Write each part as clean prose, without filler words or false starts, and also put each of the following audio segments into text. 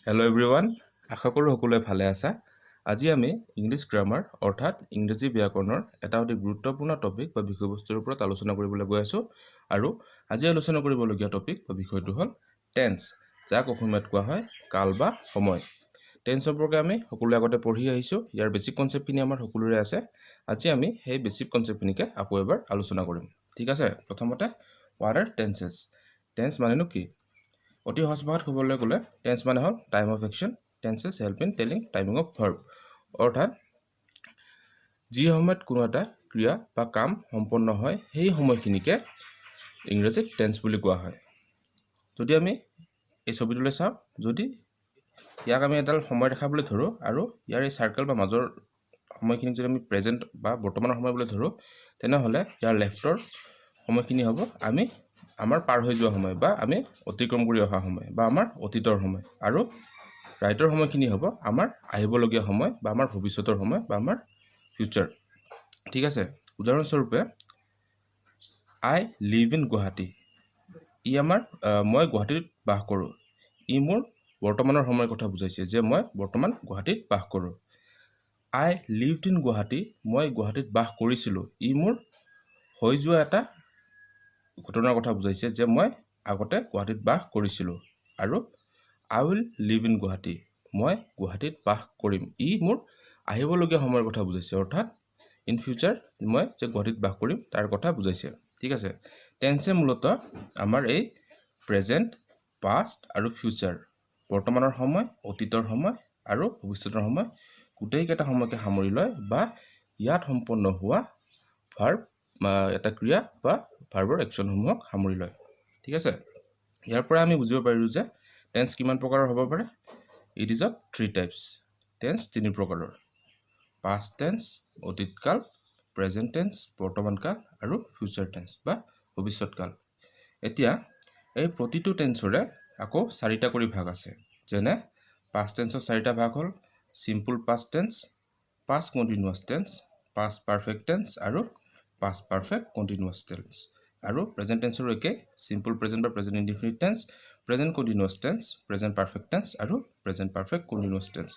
Hello everyone, আশা কৰো সকলোৱে ভালে আছা। আজি আমি ইংলিছ গ্ৰামাৰ অৰ্থাৎ ইংৰাজী ব্যাকৰণৰ এটা অতি গুৰুত্বপূৰ্ণ টপিক বা বিষয়বস্তুৰ ওপৰত আলোচনা কৰিবলৈ গৈ আছো আৰু আজি আলোচনা কৰিবলগীয়া টপিক বা বিষয়টো হ'ল টেন্স, যাক অসমীয়াত কোৱা হয় কাল বা সময়। টেন্স সম্পৰ্কে আমি সকলোৱে আগতে পঢ়ি আহিছো, ইয়াৰ বেসিক কনসেপ্টখিনি আমাৰ সকলোৰে আছে। আজি আমি সেই বেসিক কনসেপ্টখিনিকে আকৌ এবাৰ আলোচনা কৰিম। ঠিক আছে, প্ৰথমতে what are tenses? টেন্স মানেনো কি? অতি সহজ ভাষাত ক'বলৈ গ'লে টেন্স মানে হ'ল time of action. Tenses help in telling timing of verb, অৰ্থাৎ যি সময়ত কোনো এটা ক্ৰিয়া বা কাম সম্পন্ন হয় সেই সময়খিনিকে ইংৰাজীত টেন্স বুলি কোৱা হয়। যদি আমি এই ছবিটোলৈ চাওঁ, যদি ইয়াক আমি এডাল সময় ৰেখা বুলি ধৰোঁ আৰু ইয়াৰ এই চাৰ্কেল বা মাজৰ সময়খিনিক যদি আমি প্ৰেজেণ্ট বা বৰ্তমানৰ সময় বুলি ধৰোঁ, তেনেহ'লে ইয়াৰ লেফ্টৰ সময়খিনি হ'ব আমি আমাৰ পাৰ হৈ যোৱা সময় বা আমি অতিক্ৰম কৰি অহা সময় বা আমাৰ অতীতৰ সময়, আৰু ৰাইটৰ সময়খিনি হ'ব আমাৰ আহিবলগীয়া সময় বা আমাৰ ভৱিষ্যতৰ সময় বা আমাৰ ফিউচাৰ। ঠিক আছে, উদাহৰণস্বৰূপে আই লিভ ইন গুৱাহাটী, ই আমাৰ মই গুৱাহাটীত বাস কৰোঁ। ই মোৰ বৰ্তমানৰ সময়ৰ কথা বুজাইছে যে মই বৰ্তমান গুৱাহাটীত বাস কৰোঁ। আই লিভড ইন গুৱাহাটী, মই গুৱাহাটীত বাস কৰিছিলোঁ। ই মোৰ হৈ যোৱা এটা ঘটনাৰ কথা বুজাইছে যে মই আগতে গুৱাহাটীত বাস কৰিছিলোঁ। আৰু আই উইল লিভ ইন গুৱাহাটী, মই গুৱাহাটীত বাস কৰিম। ই মোৰ আহিবলগীয়া সময়ৰ কথা বুজাইছে, অৰ্থাৎ ইন ফিউচাৰ মই যে গুৱাহাটীত বাস কৰিম তাৰ কথা বুজাইছে। ঠিক আছে, টেন্সে মূলতঃ আমাৰ এই প্ৰেজেণ্ট, পাষ্ট আৰু ফিউচাৰ, বৰ্তমানৰ সময়, অতীতৰ সময় আৰু ভৱিষ্যতৰ সময়, গোটেইকেইটা সময়কে সামৰি লয় বা ইয়াত সম্পন্ন হোৱা ভাৰ্ব এটা ক্ৰিয়া বা ভাৰ্বৰ একশ্যনসমূহক সামৰি লয়। ঠিক আছে, ইয়াৰ পৰা আমি বুজিব পাৰিলোঁ যে টেন্স কিমান প্ৰকাৰৰ হ'ব পাৰে। It is of 3 types. Tense 3 প্ৰকাৰৰ: পাষ্ট টেন্স অতীতকাল, প্ৰেজেণ্ট টেন্স বৰ্তমান কাল আৰু ফিউচাৰ টেন্স বা ভৱিষ্যৎকাল। এতিয়া এই প্ৰতিটো টেন্সৰে আকৌ 4টা কৰি ভাগ আছে। যেনে পাষ্ট টেন্সৰ 4টা ভাগ হ'ল simple past tense, past continuous tense, past perfect tense আৰু পাষ্ট পাৰফেক্ট কণ্টিনিউৱাছ টেন্স। আৰু প্ৰেজেণ্ট টেন্সৰো একে, চিম্পল প্ৰেজেণ্ট বা present indefinite tense, present continuous tense, present perfect tense আৰু present perfect continuous tense.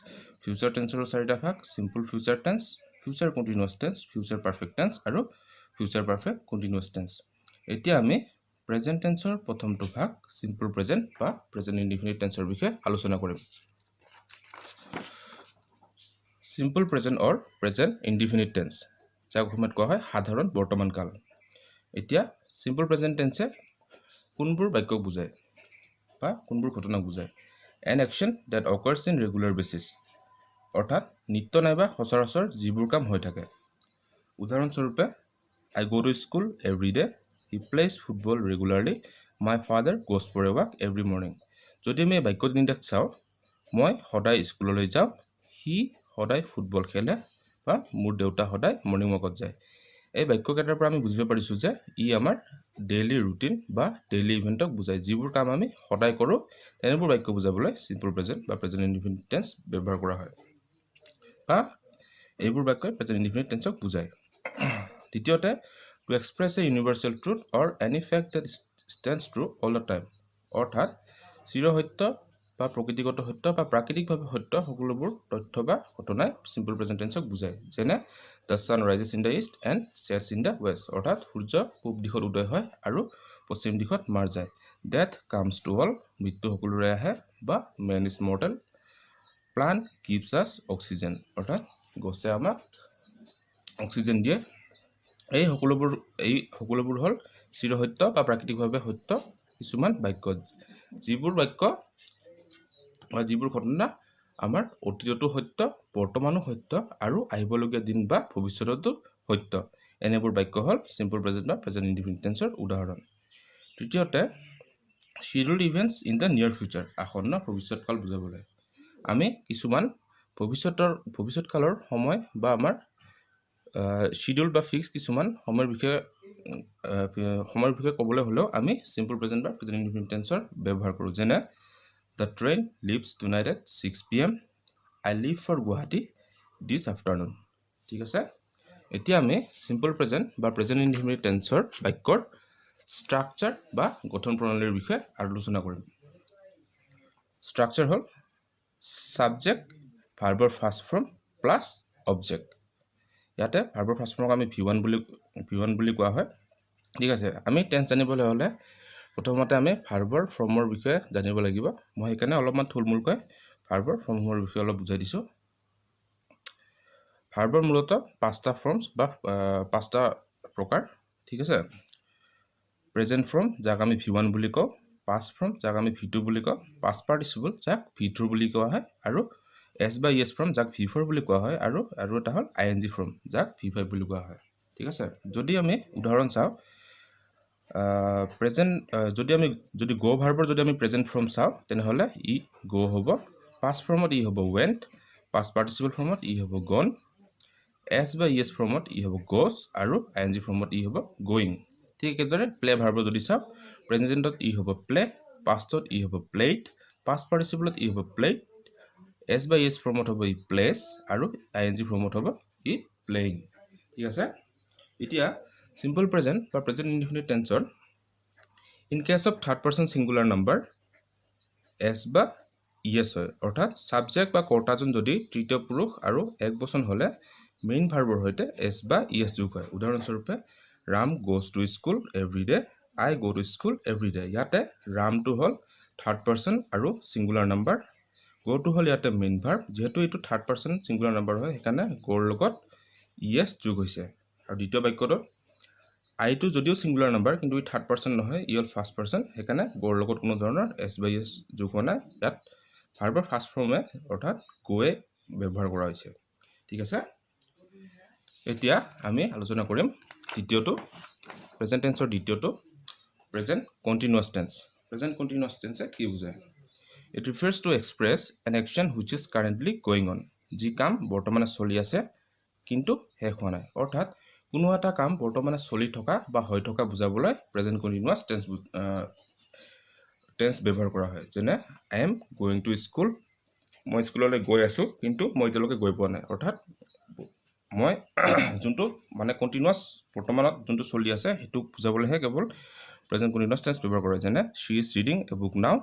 Future টেন্সৰো 4টা ভাগ, simple future tense, future continuous tense, future perfect tense আৰু ফিউচাৰ পাৰফেক্ট কণ্টিনিউৱাছ টেন্স। এতিয়া আমি প্ৰেজেণ্ট টেন্সৰ প্ৰথমটো ভাগ চিম্পল প্ৰেজেণ্ট বা প্ৰেজেণ্ট ইনডিফিনিট টেন্সৰ বিষয়ে আলোচনা কৰিম। চিম্পল প্ৰেজেণ্ট অৰ প্ৰেজেণ্ট ইনডিফিনিট টেন্স, যাক অসমীয়াত কোৱা হয় সাধাৰণ বৰ্তমান কাল। এতিয়া চিম্পল প্ৰেজেণ্ট টেন্সে কোনবোৰ বাক্যক বুজায় বা কোনবোৰ ঘটনাক বুজায়? An action that occurs in regular basis, অৰ্থাৎ নিত্য নাইবা সচৰাচৰ যিবোৰ কাম হৈ থাকে। উদাহৰণস্বৰূপে I go' to school every day, he plays football regularly, my father goes for a walk every morning. যদি আমি এই বাক্য তিনিটাক চাওঁ, মই সদায় স্কুললৈ যাওঁ, সি সদায় ফুটবল খেলে বা মোৰ দেউতা সদায় মৰ্ণিং ৱাকত যায়। এই বাক্যকেইটাৰ পৰা আমি বুজিব পাৰিছোঁ যে ই আমাৰ ডেইলি ৰুটিন বা ডেইলি ইভেণ্টক বুজায়। যিবোৰ কাম আমি সদায় কৰোঁ তেনেবোৰ বাক্য বুজাবলৈ চিম্পল প্ৰেজেণ্ট বা প্ৰেজেণ্ট ইনডিফিনিট টেন্স ব্যৱহাৰ কৰা হয়, বা এইবোৰ বাক্যই প্ৰেজেণ্ট ইনডিফিনিট টেন্সক বুজায়। দ্বিতীয়তে, to express a universal truth or any fact that stands true all the time, অৰ্থাৎ চিৰসত্য বা প্ৰকৃতিগত সত্য বা প্ৰাকৃতিকভাৱে সত্য সকলোবোৰ তথ্য বা ঘটনাই চিম্পল প্ৰেজেণ্ট টেন্সক বুজায়। যেনে the sun rises in the east and sets in the west, অৰ্থাৎ সূৰ্য পূব দিশত উদয় হয় আৰু পশ্চিম দিশত মাৰ যায়। ডেথ কামছ টু অল, মৃত্যু সকলোৰে আহে, বা man is mortal, plant gives আছ অক্সিজেন, অৰ্থাৎ গছে আমাক অক্সিজেন দিয়ে। এই সকলোবোৰ হ'ল চিৰসত্য বা প্ৰাকৃতিকভাৱে সত্য কিছুমান বাক্য, যিবোৰ বাক্য বা যিবোৰ ঘটনা আমাৰ অতীততো সত্য, বৰ্তমানো সত্য আৰু আহিবলগীয়া দিন বা ভৱিষ্যততো সত্য। এনেবোৰ বাক্য হ'ল চিম্পল প্ৰেজেণ্ট বা প্ৰেজেণ্ট ইনডিফিনিট টেন্সৰ উদাহৰণ। তৃতীয়তে, শিডিউল্ড ইভেণ্টছ ইন দ্য নিয়াৰ ফিউচাৰ, আসন্ন ভৱিষ্যৎকাল বুজাবলৈ। আমি কিছুমান ভৱিষ্যৎকালৰ সময় বা আমাৰ শিডিউল বা ফিক্স কিছুমান সময়ৰ বিষয়ে ক'বলৈ হ'লেও আমি চিম্পল প্ৰেজেণ্ট বা প্ৰেজেণ্ট ইনডিফিনিট টেন্সৰ ব্যৱহাৰ কৰোঁ। যেনে the train leaves tonight at 6 PM, I leave for Guwahati this afternoon. ঠিক আছে, এতিয়া আমি চিম্পল প্ৰেজেণ্ট বা প্ৰেজেণ্ট ইনডিফিনিট টেন্সৰ বাক্যৰ ষ্ট্ৰাকচাৰ বা গঠন প্ৰণালীৰ বিষয়ে আলোচনা কৰিম। ষ্ট্ৰাকচাৰ হ'ল সাবজেক্ট ভাৰ্বৰ ফাৰ্ষ্ট ফৰ্ম প্লাছ অবজেক্ট ইয়াতে ভাৰ্বৰ ফাৰ্ষ্ট ফৰ্মক আমি V1 বুলি কোৱা হয় ঠিক আছে আমি টেন্স জানিবলৈ হ'লে প্ৰথমতে আমি ভাৰ্বৰ ফৰ্মৰ বিষয়ে জানিব লাগিব মই সেইকাৰণে অলপমান থুলমূলকৈ ভাৰ্বৰ ফৰ্মৰ বিষয়ে অলপ বুজাই দিছোঁ ভাৰ্বৰ মূলতঃ পাঁচটা ফৰ্মছ বা পাঁচটা প্ৰকাৰ ঠিক আছে প্ৰেজেন্ট ফৰ্ম যাক আমি V1 বুলি কওঁ পাষ্ট ফৰ্ম যাক আমি V2 বুলি কওঁ পাষ্ট পাৰ্টিচিপল যাক V3 বুলি কোৱা হয় আৰু S বা ES ফৰ্ম যাক V4 বুলি কোৱা হয় আৰু এটা হ'ল ING ফৰ্ম যাক V5 বুলি কোৱা হয় ঠিক আছে যদি আমি উদাহৰণ চাওঁ প্ৰেজেন্ট যদি গো ভাৰ্বৰ যদি আমি প্ৰেজেন্ট ফৰ্ম চাওঁ তেনেহ'লে ই গো হ'ব পাষ্ট ফৰ্মত ই হ'ব went পাষ্ট পাৰ্টিচিপল ফৰ্মত ই হ'ব gone S বা ES ফৰ্মত ই হ'ব goes আৰু ING ফৰ্মত ই হ'ব going ঠিক একেদৰে প্লে ভাৰ্বৰ যদি চাওঁ প্ৰেজেন্টত ই হ'ব প্লে পাষ্টত ই হ'ব played পাষ্ট পাৰ্টিচিপলত ই হ'ব played S বা ES ফৰ্মত হ'ব ই plays আৰু ING ফৰ্মত হ'ব ই playing ঠিক আছে এতিয়া simple present বা present indefinite tenseৰ in case of third person singular number S বা ES হয় অৰ্থাৎ সাবজেক্ট বা কৰ্তাজন যদি তৃতীয় পুৰুষ আৰু একবচন হ'লে মেইন ভাৰ্বৰ হৈতে S বা ES যোগ হয় উদাহৰণস্বৰূপে Ram goes to school every day I go to school every day ইয়াতে ৰামটো হ'ল থাৰ্ড পাৰ্সন আৰু সিঙ্গুলাৰ নাম্বাৰ go to হ'ল ইয়াতে মেইন ভাৰ্ব যেহেতু এইটো থাৰ্ড পাৰ্সন সিঙ্গুলাৰ নাম্বাৰ হয় সেইকাৰণে গোৰ লগত ES যোগ হৈছে আৰু দ্বিতীয় বাক্যটো I টো যদিও সিঙ্গুলাৰ নাম্বাৰ কিন্তু ই থাৰ্ড পাৰ্সন নহয় ই হ'ল ফাৰ্ষ্ট পাৰ্সন সেইকাৰণে গোৰ লগত কোনো ধৰণৰ S বা ES যোগ হোৱা নাই ইয়াত ভাৰ্বৰ ফাৰ্ষ্ট ফৰ্মে অৰ্থাৎ গোৱে ব্যৱহাৰ কৰা হৈছে ঠিক আছে এতিয়া আমি আলোচনা কৰিম দ্বিতীয়টো প্ৰেজেন্ট টেন্সৰ দ্বিতীয়টো present continuous tense present continuous টেন্সে কি বুজায় It refers to express an action which is currently going on যি কাম বৰ্তমানে চলি আছে কিন্তু শেষ হোৱা নাই অৰ্থাৎ কোনো এটা কাম বৰ্তমানে চলি থকা বা হৈ থকা বুজাবলৈ প্ৰেজেন্ট কন্টিনিউয়াস টেন্স ব্যৱহাৰ কৰা হয় যেনে I am going to school মই স্কুললৈ গৈ আছো কিন্তু মই এতিয়ালৈকে গৈ পোৱা নাই অৰ্থাৎ মই যোনটো মানে কন্টিনিউয়াস বৰ্তমানত যোনটো চলি আছে হেতু বুজাবলৈহে কেৱল প্ৰেজেন্ট কন্টিনিউয়াস টেন্স ব্যৱহাৰ কৰা যেনে she is reading a book now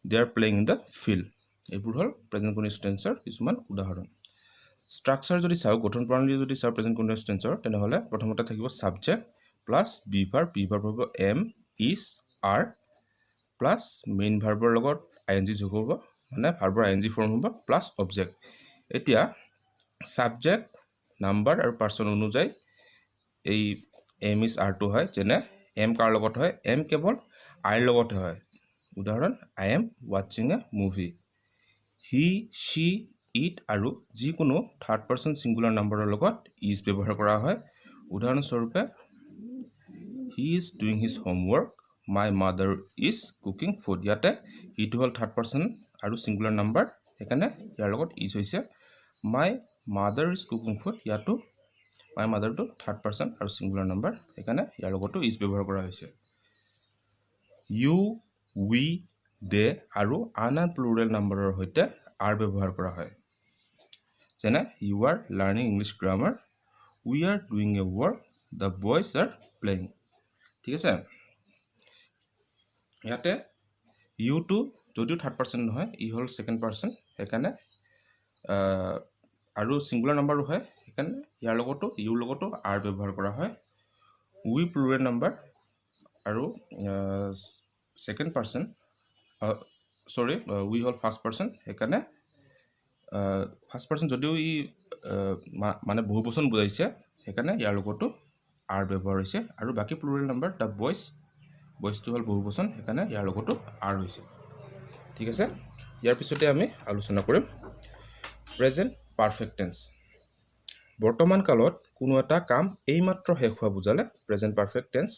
they are playing in the field এইবোৰ হ'ল প্ৰেজেন্ট কন্টিনিউয়াস টেন্সৰ কিছুমান উদাহৰণ স্ট্ৰাকচাৰ যদি চাও গঠন প্ৰণালী যদি চাও প্ৰেজেন্ট কন্টিনিউয়াস টেন্সৰ তেনেহলে প্ৰথমতে থাকিব সাবজেক্ট প্লাস বি ভাৰ্ব হ'ব am is are plus main ভাৰ্বৰ লগত ing যোগ হ'ব মানে ভাৰ্বৰ ing ফৰ্ম হ'ব প্লাস অবজেক্ট এতিয়া সাবজেক্ট নাম্বাৰ আৰু পাৰ্সন অনুযায়ী এই am is are টো হয় যেনে am কাৰ লগত হয় am কেৱল I লগত হয় উদাহৰণ I am watching a movie he she it আৰু যিকোনো থাৰ্ড পাৰ্সন সিঙ্গুলাৰ নাম্বাৰৰ লগত is ব্যৱহাৰ কৰা হয় উদাহৰণস্বৰূপে he is doing his homework my mother is cooking food ইয়াতে ইটো হ'ল থাৰ্ড পাৰ্সন আৰু সিঙ্গুলাৰ নাম্বাৰ এখানে ইয়াৰ লগত is হৈছে my mother is cooking food ইয়াতো my mother টো থাৰ্ড পাৰ্সন আৰু সিঙ্গুলাৰ নাম্বাৰ এখানে ইয়াৰ লগতো is ব্যৱহাৰ কৰা হৈছে you we they আৰু আন প্লুৰেল নাম্বাৰৰ হৈতে are ব্যৱহাৰ কৰা হয় যেনে you are learning English grammar we are doing a work the boys are playing ঠিক আছে ইয়াতে you টো যদিও থাৰ্ড পাৰ্সন নহয় ই হ'ল সেকেন্ড পাৰ্সন সেইকাৰণে আৰু সিঙ্গুলাৰ নাম্বাৰো হয় সেইকাৰণে ইয়াৰ লগতো ইউৰ লগতো are ব্যৱহাৰ কৰা হয় we প্লুৰেল নাম্বাৰ আৰু সেকেন্ড পাৰ্সন we হ'ল ফাৰ্ষ্ট পাৰ্সন সেইকাৰণে ফাৰ্ষ্ট পাৰ্সন যদিও ই মানে বহুবচন বুজাইছে সেইকাৰণে ইয়াৰ লগতো are ব্যৱহাৰ হৈছে আৰু বাকি প্লুৰেল নাম্বাৰ the boys টো হ'ল বহুবচন সেইকাৰণে ইয়াৰ লগতো are হৈছে ঠিক আছে ইয়াৰ পিছতে আমি আলোচনা কৰিম প্ৰেজেন্ট পাৰফেক্ট টেন্স বৰ্তমান কালত কোনো এটা কাম এইমাত্ৰ শেষ হোৱা বুজালে প্ৰেজেন্ট পাৰফেক্ট টেন্স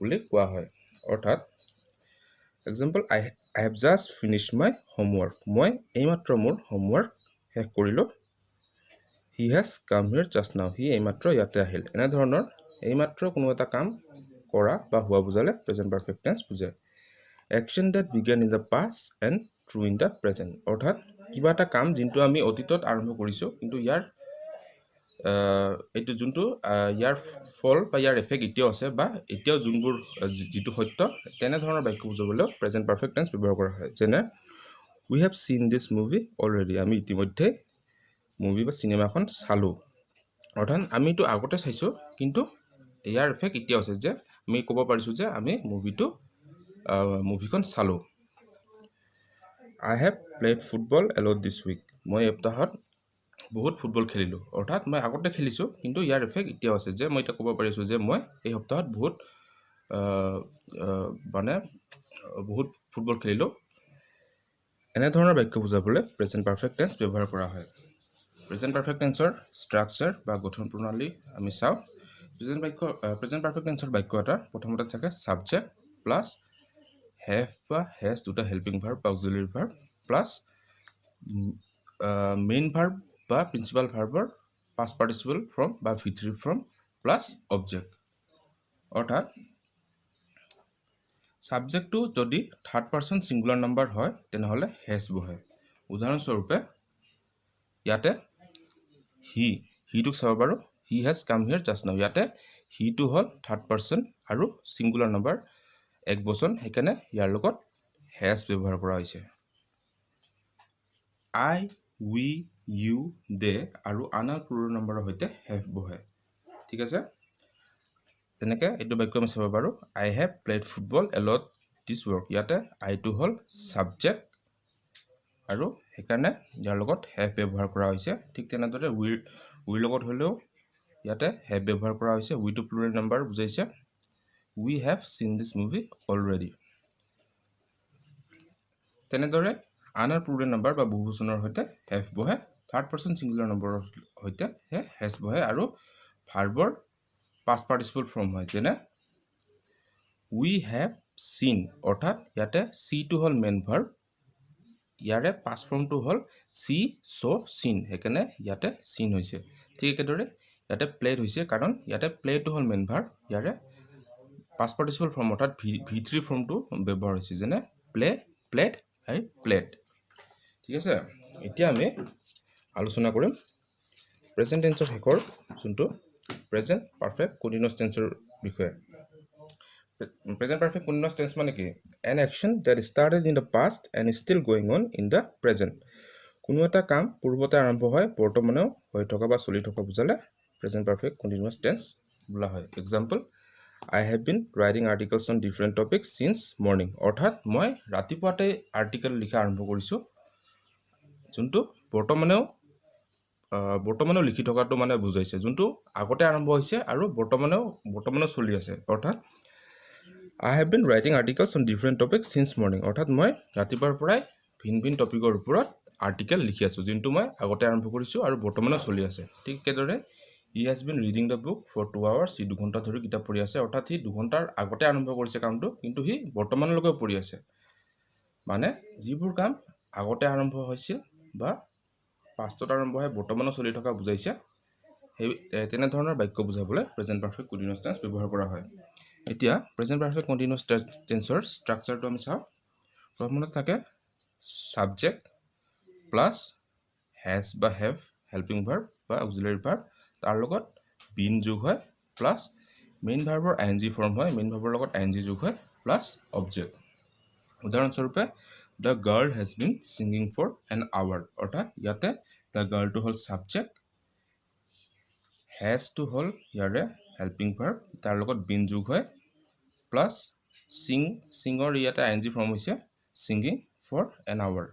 বুলি কোৱা হয় অৰ্থাৎ example I have just finished my homework মই এইমাত্ৰ মোৰ homework শেষ কৰিলো he has come here just now he এইমাত্ৰ ইয়াতে আহিল এনে ধৰণৰ এইমাত্ৰ কোনো এটা কাম কৰা বা হোৱা বুজালে প্ৰেজেন্ট পাৰফেক্ট টেন্স বুজায় action that began in the past and true in the present অৰ্থাৎ কিবা এটা কাম যিটো আমি অতীতত আৰম্ভ কৰিছো কিন্তু ইয়াৰ এইটো যোনটো ইয়াৰ ফল বা ইয়াৰ এফেক্ট এতিয়াও আছে বা এতিয়াও যোনবোৰ যিটো সত্য তেনে ধৰণৰ বাক্য বুজাবলৈ প্ৰেজেন্ট পাৰফেক্ট টেন্স ব্যৱহাৰ কৰা হয় যেনে We have seen this movie already. আমি ইতিমধ্যে মুভি বা চিনেমাখন চালোঁ। অৰ্থাৎ আমিতো আগতে চাইছোঁ, কিন্তু ইয়াৰ এফেক্ট এতিয়াও আছে যে আমি ক'ব পাৰিছোঁ যে আমি মুভিখন চালোঁ। I have played football a lot this week. মই এই সপ্তাহত বহুত ফুটবল খেলিলোঁ। অৰ্থাৎ মই আগতে খেলিছোঁ, কিন্তু ইয়াৰ এফেক্ট এতিয়াও আছে যে মই এতিয়া ক'ব পাৰিছোঁ যে মই এই সপ্তাহত বহুত ফুটবল খেলিলোঁ। এনেধৰণৰ বাক্য বুজাবলৈ প্ৰেজেণ্ট পাৰফেক্ট টেন্স ব্যৱহাৰ কৰা হয়। প্ৰেজেণ্ট পাৰফেক্ট টেন্সৰ ষ্ট্ৰাকচাৰ বা গঠন প্ৰণালী আমি চাওঁ। প্ৰেজেণ্ট পাৰফেক্ট টেন্সৰ বাক্য এটা প্ৰথমতে থাকে ছাবজেক্ট প্লাছ হেভ বা হেজ দুটা হেল্পিং ভাৰ্ব বা auxiliary verb plus main verb বা প্ৰিন্সিপাল ভাৰ্বৰ পাষ্ট পাৰ্টিচিপল ফৰ্ম বা V3 ফৰ্ম প্লাছ অবজেক্ট। অৰ্থাৎ ছাবজেক্টটো যদি থাৰ্ড পাৰ্চন ছিংগুলাৰ নাম্বাৰ হয় তেনেহ'লে হেজ বহে। উদাহৰণস্বৰূপে ইয়াতে হিটোক চাব পাৰোঁ, হি হেজ কাম হিয়াৰ জাষ্ট নাও। ইয়াতে হিটো হ'ল থাৰ্ড পাৰ্চন আৰু ছিংগুলাৰ নাম্বাৰ এক বচন, সেইকাৰণে ইয়াৰ লগত হেজ ব্যৱহাৰ কৰা হৈছে। I, we, you, they আৰু আনাৰ প্লুৰেল নাম্বাৰৰ সৈতে হেভ বহে। ঠিক আছে, তেনেকৈ এইটো বাক্য আমি চাব পাৰোঁ, I have played football a lot this week। ইয়াতে আইটো হ'ল ছাবজেক্ট আৰু সেইকাৰণে ইয়াৰ লগত হেভ ব্যৱহাৰ কৰা হৈছে। ঠিক তেনেদৰে উইৰ লগত হ'লেও ইয়াতে হেভ ব্যৱহাৰ কৰা হৈছে। উইটো প্লুৰেল নাম্বাৰ বুজাইছে। We have seen this movie already। তেনেদৰে আনাৰ প্লুৰেল নাম্বাৰ বা বহুবচনৰ সৈতে হেভ বহে, থাৰ্ড পাৰ্চন ছিংগুলাৰ নম্বৰৰ সৈতে হেজ বহে আৰু ভাৰ্বৰ পাষ্ট পাৰ্টিচিপল ফৰ্ম হয়। যেনে উই হেভ চিন, অৰ্থাৎ ইয়াতে চিটো হ'ল মেইন ভাৰ্ব, ইয়াৰে পাষ্ট ফৰ্মটো হ'ল চি চ' চিন, সেইকাৰণে ইয়াতে চিন হৈছে। ঠিক একেদৰে ইয়াতে প্লেড হৈছে, কাৰণ ইয়াতে প্লেটো হ'ল মেইন ভাৰ্ব, ইয়াৰে পাষ্ট পাৰ্টিচিপল ফৰ্ম অৰ্থাৎ V3 ফৰ্মটো ব্যৱহাৰ হৈছে। যেনে প্লেড আৰু প্লেড। ঠিক আছে, এতিয়া আমি আলোচনা কৰিম প্ৰেজেণ্ট টেন্সৰ শেষৰ যোনটো প্ৰেজেণ্ট পাৰফেক্ট কণ্টিনিউয়াছ টেন্সৰ বিষয়ে। প্ৰেজেণ্ট পাৰফেক্ট কণ্টিনিউয়াছ টেন্স মানে কি? An action that started in the past and still going on in the present. কোনো এটা কাম পূৰ্বতে আৰম্ভ হয়, বৰ্তমানেও হৈ থকা বা চলি থকা বুজালে প্ৰেজেণ্ট পাৰফেক্ট কণ্টিনিউয়াছ টেন্স বোলা হয়। Example, I have been writing articles on different topics since morning। অৰ্থাৎ মই ৰাতিপুৱাতে আৰ্টিকেল লিখা আৰম্ভ কৰিছোঁ, যোনটো বৰ্তমানেও লিখি থকাটো মানে বুজাইছে, যোনটো আগতে আৰম্ভ হৈছে আৰু বৰ্তমানেও চলি আছে। অৰ্থাৎ I have been writing articles on different topics since morning। অৰ্থাৎ মই ৰাতিপুৱাৰ পৰাই ভিন ভিন টপিকৰ ওপৰত আৰ্টিকেল লিখি আছোঁ, যোনটো মই আগতে আৰম্ভ কৰিছোঁ আৰু বৰ্তমানেও চলি আছে। ঠিক একেদৰে he has been reading the book for 2 hours। সি 2 ঘণ্টা ধৰি কিতাপ পঢ়ি আছে। অৰ্থাৎ সি 2 ঘণ্টাৰ আগতে আৰম্ভ কৰিছে কামটো, কিন্তু সি বৰ্তমানলৈকে পঢ়ি আছে। মানে যিবোৰ কাম আগতে আৰম্ভ হৈছিল বা পাষ্টত আৰম্ভ হৈ বৰ্তমানেও চলি থকা বুজাইছে, সেই তেনেধৰণৰ বাক্য বুজাবলৈ প্ৰেজেণ্ট পাৰফেক্ট কণ্টিনিউয়াছ টেন্স ব্যৱহাৰ কৰা হয়। এতিয়া প্ৰেজেণ্ট পাৰফেক্ট কণ্টিনিউয়াছ টেন্সৰ ষ্ট্ৰাকচাৰটো আমি চাওঁ। প্ৰথমতে থাকে ছাবজেক্ট প্লাছ হেজ বা হেভ হেল্পিং ভাৰ্ব বা অক্সিলাৰী ভাৰ্ব, তাৰ লগত বিন যোগ হয়, প্লাছ মেইন ভাৰ্বৰ ING ফৰ্ম হয়, মেইন ভাৰ্বৰ লগত ING যোগ হয়, প্লাছ অবজেক্ট। উদাহৰণস্বৰূপে the girl has been singing for an hour. অৰ্থাৎ ইয়াতে দ্য গাৰ্লটো হ'ল ছাবজেক্ট, হেজটো হ'ল ইয়াৰে হেল্পিং ভাৰ্ব, তাৰ লগত বিন যোগ হয়, প্লাছ ছিঙৰ ইয়াতে ING ফৰ্ম হৈছে ছিংগিং ফৰ এন আৱাৰ।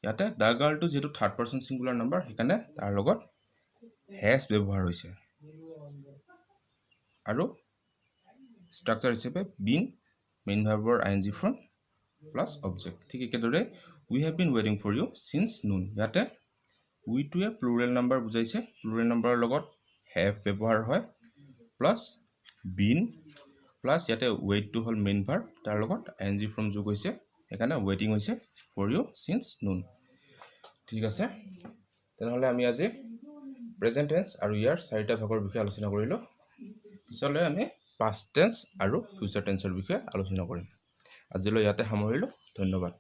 ইয়াতে দ্য গাৰ্লটো যিহেতু থাৰ্ড পাৰ্চন ছিংগুলাৰ নাম্বাৰ, সেইকাৰণে তাৰ লগত হেজ ব্যৱহাৰ হৈছে। আৰু ষ্ট্ৰাকচাৰ হিচাপে বিন মেইন ভাৰ্বৰ ING ফৰ্ম প্লাছ অবজেক্ট। ঠিক একেদৰে উই হেভ বিন ৱেইটিং ফৰ ইউ চিন্স নুন। ইয়াতে উইটোৱে প্লুৰেল নাম্বাৰ বুজাইছে, প্লুৰেল নাম্বাৰৰ লগত হেভ ব্যৱহাৰ হয়, প্লাছ বিন প্লাছ ইয়াতে ৱেইটটো হ'ল মেইন ভাৰ্ব, তাৰ লগত ING ফৰ্ম যোগ হৈছে, সেইকাৰণে ৱেইটিং হৈছে ফৰ ইউ চিন্স নুন। ঠিক আছে, তেনেহ'লে আমি আজি প্ৰেজেণ্ট টেন্স আৰু ইয়াৰ 4টা ভাগৰ বিষয়ে আলোচনা কৰিলোঁ। পিছলৈ আমি পাষ্ট টেন্স আৰু ফিউচাৰ টেন্সৰ বিষয়ে আলোচনা কৰিম। আজিলৈ ইয়াতে সামৰিলোঁ। ধন্যবাদ।